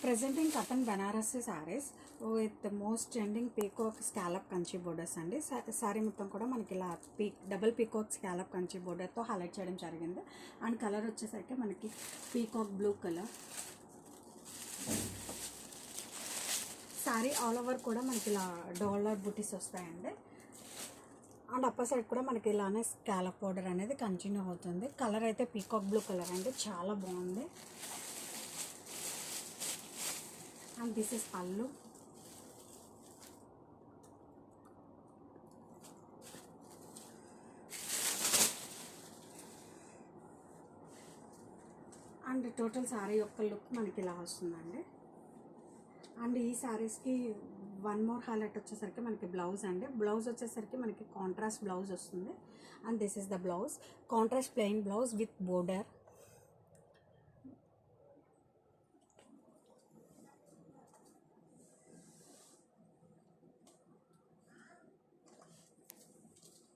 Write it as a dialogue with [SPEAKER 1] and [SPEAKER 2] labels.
[SPEAKER 1] Presenting cotton Banarasi sarees with the most trending peacock scallop Kanchi borders అండి. సారీ మొత్తం కూడా మనకి ఇలా డబుల్ పీకాక్ స్కాలప్ కంచి బోర్డర్తో హైలైట్ చేయడం జరిగింది. అండ్ కలర్ వచ్చేసరికి మనకి peacock blue colour. Sari all over కూడా మనకి ఇలా డాలర్ బుటీస్ వస్తాయండి. అండ్ అప్పర్ సైడ్ కూడా మనకి ఇలానే స్కాలప్ బోర్డర్ అనేది కంటిన్యూ అవుతుంది. కలర్ అయితే పీకాక్ బ్లూ కలర్ అండి, చాలా బాగుంది. And this is pallu. And total saree యొక్క లుక్ మనకి ఇలా వస్తుందండి. అండ్ ఈ సారీస్కి వన్ మోర్ హైలైట్ వచ్చేసరికి మనకి బ్లౌజ్ అండి. బ్లౌజ్ వచ్చేసరికి మనకి కాంట్రాస్ట్ బ్లౌజ్ వస్తుంది. And this is the blouse, contrast plain blouse with border.